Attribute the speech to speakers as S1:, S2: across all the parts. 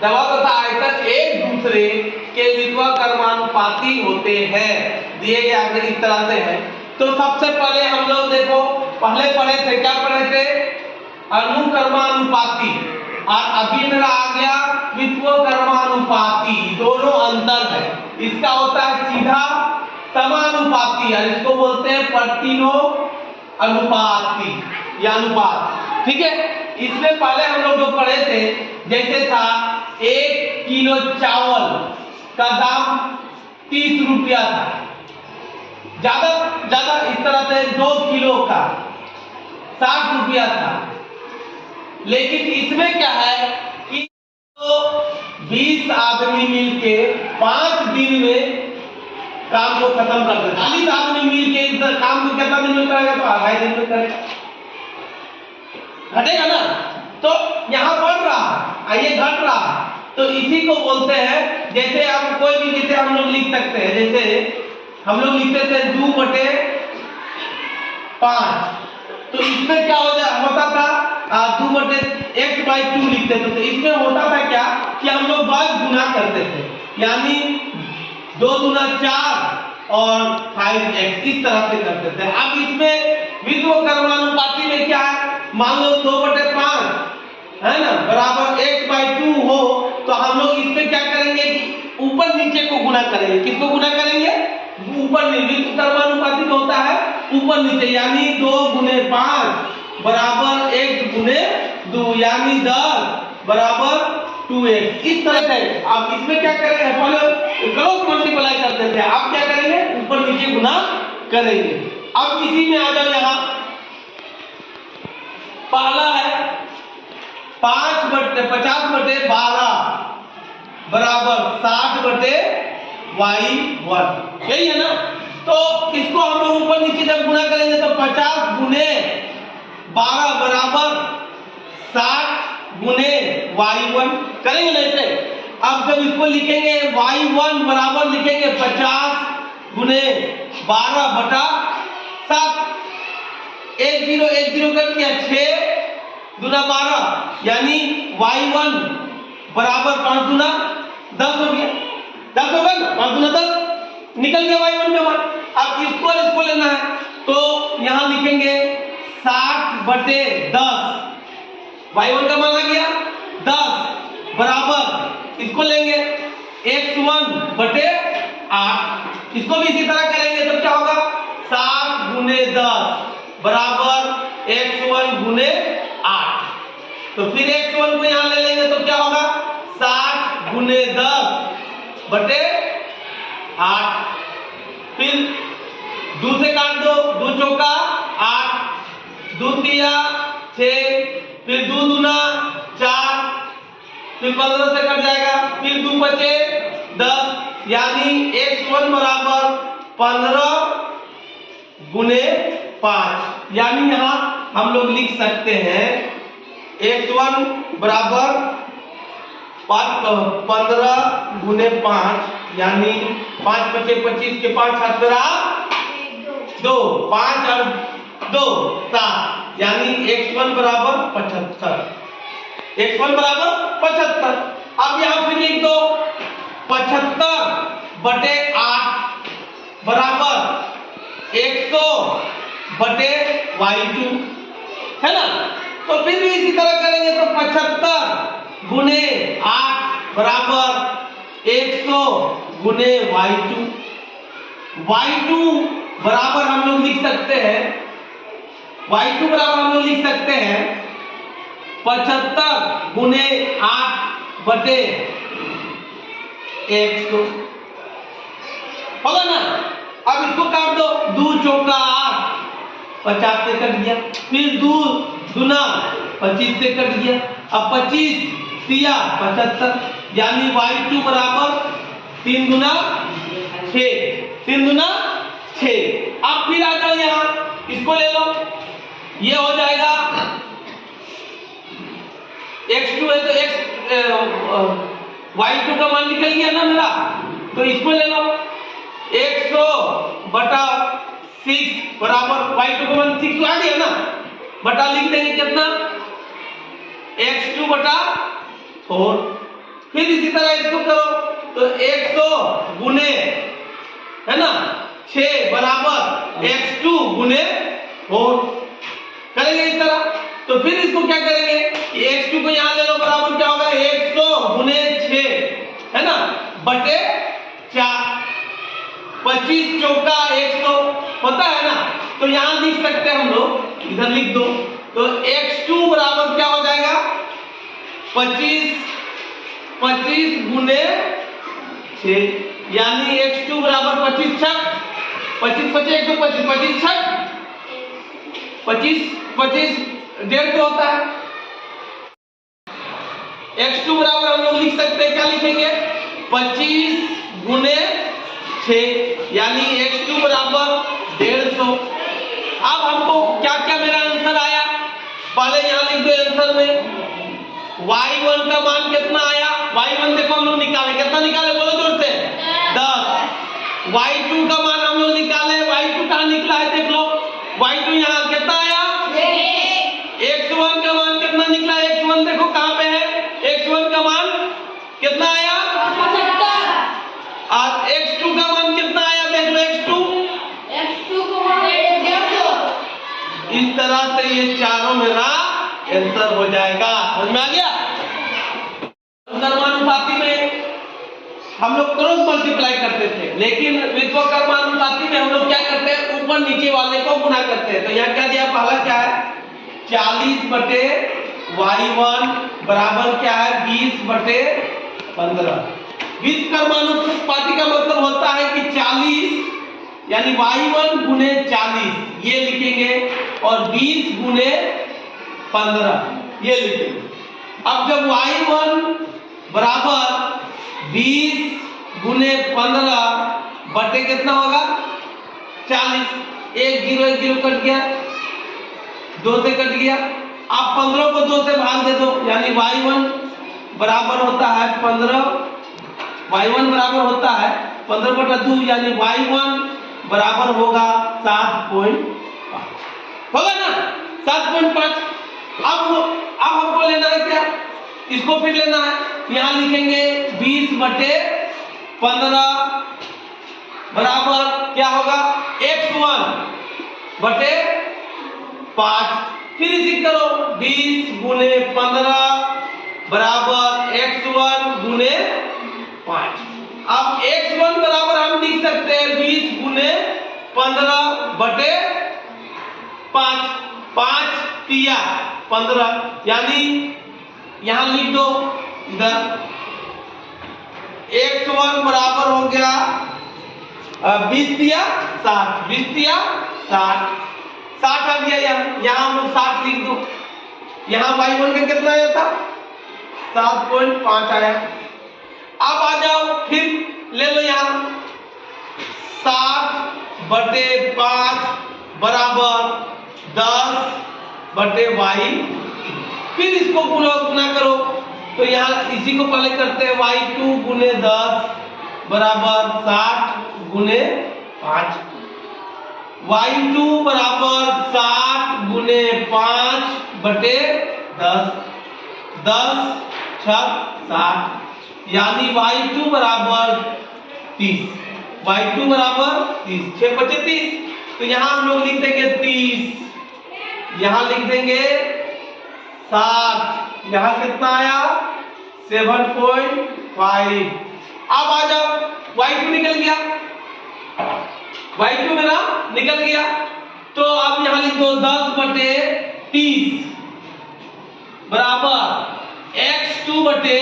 S1: दबाव तथा आयतन एक दूसरे के व्युत्क्रमानुपाती होते हैं। दिए गए आगे इस तरह से है। तो सबसे पहले हम लोग देखो पहले पढ़े थे, क्या पढ़े थे? अनुक्रमानुपाती, और अभी मेरा आ गया व्युत्क्रमानुपाती। दोनों अंतर है। इसका होता है सीधा समानुपाती और इसको बोलते हैं प्रतिलोम अनुपाती या अनुपात। ठीक है, इसमें पहले हम लोग जो पढ़े थे, जैसे था 1 किलो चावल का दाम 30 रुपया था, ज्यादा इस तरह से 2 किलो का 60 रुपया था। लेकिन इसमें क्या है कि 20 आदमी मिलके 5 दिन में काम को खत्म कर देते। 40 आदमी मिलके इस काम को कितना दिन में करेगा? तो आधा दिन में करेगा, घटेगा ना। तो यहाँ बढ़ रहा है, ये घट रहा है, तो इसी को बोलते हैं। जैसे हम कोई भी, जैसे हम लोग लिख सकते हैं, जैसे हम लोग लिखते थे 2/5, तो इसमें क्या होता था 2/x/2 लिखते थे। तो इसमें होता था क्या कि हम लोग बस गुना करते थे, यानी 2 दूना 4 और 5x इस तरह से करते थे। अब इसमें व्युत्क्रमानुपाती में क्या है, मान लो 2/5 है ना बराबर x/2 हो, तो हम लोग इसमें क्या करेंगे कि ऊपर नीचे को गुना करेंगे। किसको गुना करेंगे? ऊपर नीचे। व्युत्क्रमानुपाती में होता है ऊपर नीचे, यानी 2 × 5 बराबर x × 2 यानी 10 बराबर 2x इस तरह से। अब इसमें क्या करेंगे, पहले क्रॉस मल्टीप्लाई करते थे, अब क्या करेंगे ऊपर नीचे गुना करेंगे। अब इसी में आ जाओ, यहाँ पहला है 50/12 बराबर 60/y1, यही है ना। तो इसको हम लोग ऊपर नीचे जब गुना करेंगे तो 50 × 12 बराबर 60 × y1 करेंगे ना इसे। अब जब इसको लिखेंगे y1 बराबर लिखेंगे 50 × 12/7, 1 0 कर दिया, 6 दूना 12 यानी y1 बराबर 5 दूना 10 हो गया। 10 होगा ना, 5 दूना 10 निकल गया y1 का मान। अब इसको लेना है तो यहां लिखेंगे 60/10, y1 का मान आ गया 10 बराबर इसको लेंगे x1/8। इसको भी इसी तरह करेंगे तो क्या होगा 7 × 10 बराबर x1 × 8। तो फिर x1 को यहां ले लेंगे तो क्या होगा 60 × 10/8। फिर 2 से काट दो, 2 चौका 8, 2 तिया 6, फिर 2 दूना 4, फिर 15 से कट जाएगा, फिर 2 बचे 10 यानी x1 बराबर 15 × 5। यानी यहां हम लोग लिख सकते हैं x1 बराबर 15 × 5 यानी 5 बचे 25 के 5 हाथ में रहा 2, 5 और 2 7 यानी x1 बराबर 75। x1 बराबर 75। अब यहां फिर लिख दो 75/8 बराबर 100/y2 है ना। तो फिर भी इसी तरह करेंगे तो 75 × 8 बराबर 100/y2। y2 बराबर हम लोग लिख सकते हैं, y2 बराबर हम लोग लिख सकते हैं 75 × 8/100 होगा ना। अब इसको काट दो, 2 चौका 8, 50 से कट गया, फिर 2 दूना 25 से कट गया, अब 25 तिया 75 यानी y2 बराबर 3 दूना 6, 3 दूना 6। अब फिर आ जाओ यहाँ, इसको ले लो, ये हो जाएगा x2 है तो y2 का मान निकल गया ना मेरा, तो इसको ले लो 100/6 बराबर y2 का मान 6 आ गया ना, बटा लिख देंगे कितना x2/4 फिर इसी तरह इसको करो तो 100 गुने है ना 6 बराबर x2 गुने 4 करेंगे इस तरह। तो फिर इसको क्या करेंगे कि x2 को यहां ले लो बराबर क्या होगा 100 गुने 6 है ना बटे 4 25 चौका 100 होता है ना। तो यहां लिख सकते हैं हम लोग इधर लिख दो तो x2 बराबर क्या हो जाएगा 25 गुने 6 यानी x2 बराबर 25 छक 25 125 25 छक 25 150 होता है। x2 बराबर हम लोग लिख सकते हैं क्या लिखेंगे 25 गुने 6 यानी x2 बराबर 150। अब हमको क्या क्या मेरा आंसर आया पहले यहां लिख दो आंसर में y1 का मान कितना आया y1 देखो हम लोग निकाले कितना निकाले बोलो जोर से 10। y2 का मान हम लोग निकाले y2 कहां निकला है देख लो y2 यहां कितना आया x1 का मान कितना निकला x1 देखो कहां पे है x1 का मान कितना आया 75 और x2 का मान कितना आया देख लो x2 का मान 150। इस तरह से ये चारों मेरा आंसर हो जाएगा। समझ में आ गया। कर्मानुपाती में हम लोग क्रॉस मल्टीप्लाई करते थे लेकिन विश्वकर्मानुपाती में हम लोग क्या करते हैं ऊपर नीचे वाले को गुना करते हैं। तो यहाँ क्या दिया पहला क्या है 40 बटे y1 बराबर क्या है 20 बटे 15। विश्वकर्मानुपाती का मतलब होता है कि 40 यानी y1 गुने 40 ये लिखेंगे और 20 गुने 15 ये लिखेंगे। अब जब y1 बराबर 20 गुने 15 बटे कितना होगा 40 1 0 कट गया 2 से कट गया। आप 15 को 2 से भाग दे दो यानी y1 बराबर होता है 15 y1 बराबर होता है 15 बटा 2 यानी y1 बराबर होगा 7.5 होगा ना 7.5। अब हमको लेना है क्या इसको फिर लेना है यहां लिखेंगे 20 बटे 15 बराबर क्या होगा x1 बटे 5। फिर इसी करो 20 गुने 15 बराबर x1 गुने 5। अब x1 बराबर हम लिख सकते हैं 20 गुने 15 बटे 5 5 तिया 15 यानी यहां लिख दो इधर x1 बराबर हो गया 20 तिया 60 20 तिया 60 आ गया। यहाँ हम लोग 60 लिख दो यहाँ y1 का कितना आया था 7.5 आया। अब आ जाओ फिर ले लो यहाँ 60 बटे 5 बराबर 10 बटे y। फिर इसको पूरा गुना करो तो यहाँ इसी को पहले करते हैं y2 गुने 10 बराबर 60 गुने 5 y2 बराबर 60 गुने 5 बटे 10 10 छक 60 यानी y2 बराबर 30 y2 बराबर 30 6 बचे 30। तो यहाँ हम लोग लिख देंगे 30 यहाँ लिख देंगे 60 यहाँ कितना आया 7.5। अब आ जाओ y2 निकल गया y2 मेरा निकल गया। तो अब यहाँ लिख दो 10 बटे 30 बराबर x2 बटे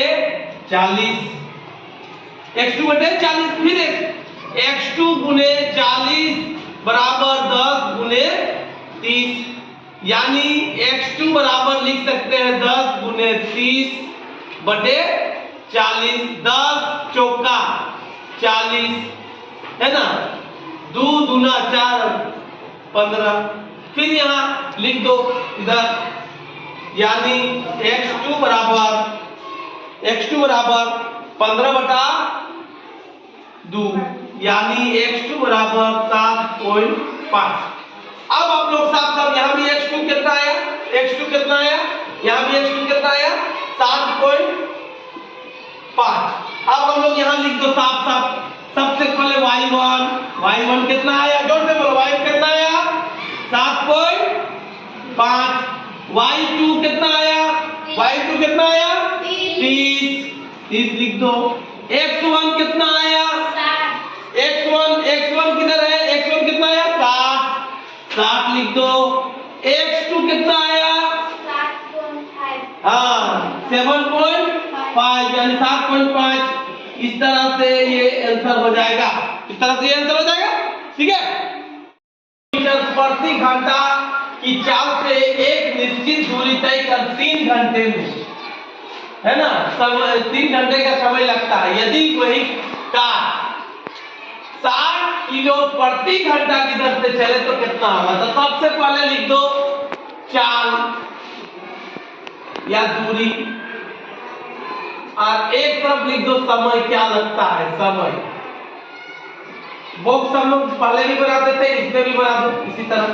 S1: 40 x2 बटे 40 फिर x2 गुने 40 बराबर 10 गुने 30 यानी x2 बराबर लिख सकते हैं 10 गुने 30 बटे 40 10 चौका 40 है ना 2 दूना 4 15। फिर यहाँ लिख दो इधर यानी x2 बराबर 15 बटा 2 यानी x2 बराबर 7.5। अब आप लोग साथ साथ यहाँ भी x2 कितना आया यहाँ भी x2 कितना आया 7.5 5। अब हम लोग यहाँ लिख दो साफ साफ। सबसे पहले y1 कितना आया, जोर से बोलो, y1 कितना आया 7.5। y2 कितना आया, y2 कितना आया 30 लिख दो। x1 कितना आया, x1 किधर है, x1 कितना आया 60 लिख दो। x2 कितना आया 7.5 यानी 7.5। इस तरह से ये आंसर हो जाएगा, इस तरह से ये आंसर हो जाएगा। ठीक है, मीटर प्रति घंटा की चाल से एक निश्चित दूरी तय कर 3 घंटे में, है ना, 3 घंटे का समय लगता है। यदि कोई कार 60 किलो प्रति घंटा की दर से चले तो कितना होगा। तो सबसे पहले लिख दो चाल या दूरी, और एक तरफ लिख दो समय, क्या लगता है समय। बॉक्स हम लोग पहले भी बनाते थे, इसमें भी बना दो इसी तरह।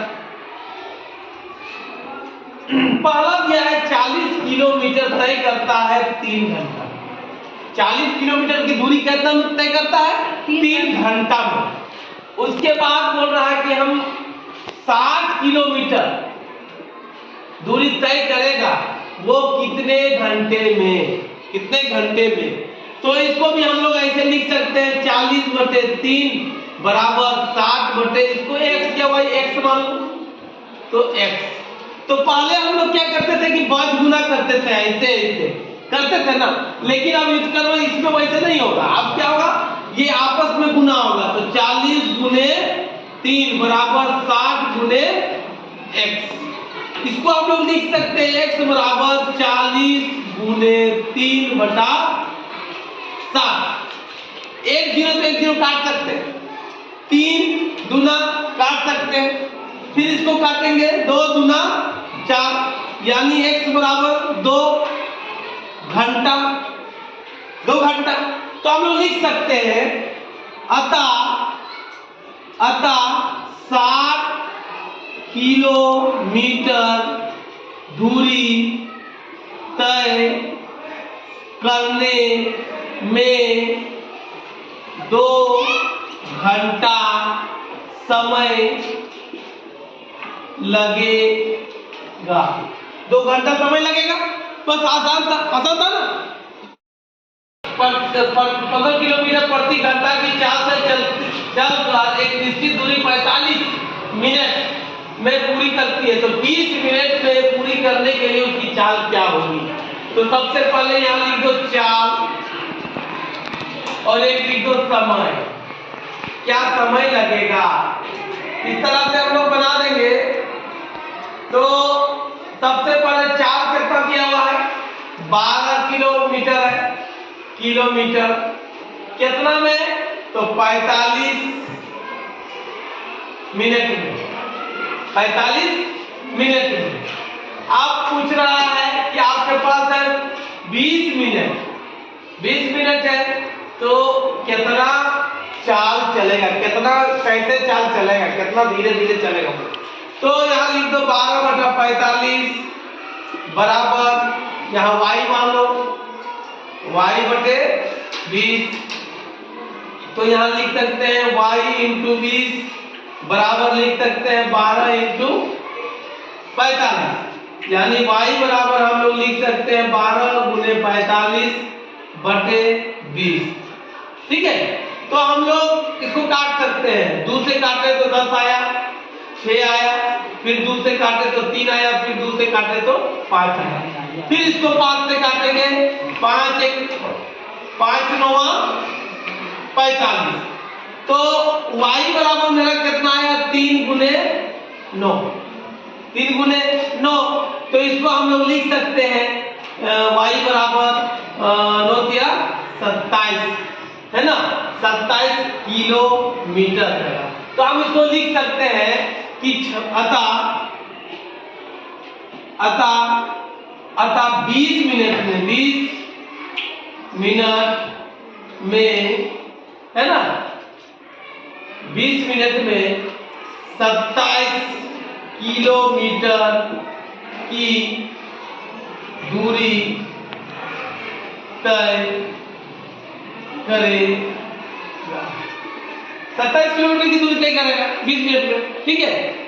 S1: पहला क्या है, 40 किलोमीटर तय करता है 3 घंटा। 40 किलोमीटर की दूरी कितना तय करता है 3 घंटा में। उसके बाद बोल रहा है कि हम 60 किलोमीटर दूरी तय करेगा, वो कितने घंटे में, कितने घंटे में। तो इसको भी हम लोग ऐसे लिख सकते हैं 40/3 बराबर 60 इसको x क्या y x मान लो तो x। तो पहले हम लोग क्या करते थे कि बज गुना करते थे, ऐसे करते थे ना, लेकिन अब इसमें वैसे नहीं होगा। अब क्या होगा, ये आपस में गुना होगा। तो 40 गुने 3 बराबर 60 गुने x। इसको हम लोग लिख सकते हैं x बराबर 40 गुने 3 बटा 7। 1 0 तो 1 0 काट सकते हैं, 3 दूना काट सकते हैं, फिर इसको काटेंगे 2 दूना 4, यानी x बराबर 2 घंटा। तो हम लोग लिख सकते हैं अतः 60 किलोमीटर दूरी तय करने में 2 घंटा समय लगेगा। 2 घंटा समय लगेगा, बस आसान था ना। 15 किलोमीटर प्रति घंटा की चाल से चलकर एक निश्चित दूरी 45 मिनट में पूरी करती है, तो 20 मिनट में पूरी करने के लिए उसकी चाल क्या होगी। तो सबसे पहले यहाँ लिख दो चाल और एक लिख दो समय, क्या समय लगेगा। इस तरह से हम लोग बना देंगे। तो सबसे पहले चाल कितना किया हुआ है 12 किलोमीटर है, किलोमीटर कितना में, तो 45 मिनट में, 45 मिनट में। आप पूछ रहा है कि आपके पास है 20 मिनट है, तो कितना चाल चलेगा, कितना कैसे चाल चलेगा, कितना धीरे धीरे चलेगा। तो यहाँ लिख दो 12/45 बराबर, यहाँ y मान लो y/20। तो यहाँ लिख सकते हैं y × 20 बराबर लिख सकते हैं 12 × 45, यानी y बराबर हम लोग लिख सकते हैं 12 गुने 45/20। ठीक है, तो हम लोग इसको काट सकते हैं। 2 से काटे तो 10 आया, 6 आया, फिर 2 से काटे तो 3 आया, फिर 2 से काटे तो 5 आया, फिर इसको 5 से काटेंगे, 5 9 45। तो y बराबर मेरा कितना आया 3 गुने 9, 3 गुने 9। तो इसको हम लोग लिख सकते हैं y बराबर 9 27, है ना, 27 किलोमीटर है। तो हम इसको लिख सकते हैं कि अतः 20 मिनट में, है ना, 20 मिनट में 27 किलोमीटर की दूरी तय करेगा। 27 किलोमीटर की दूरी तय करेगा 20 मिनट में, ठीक है।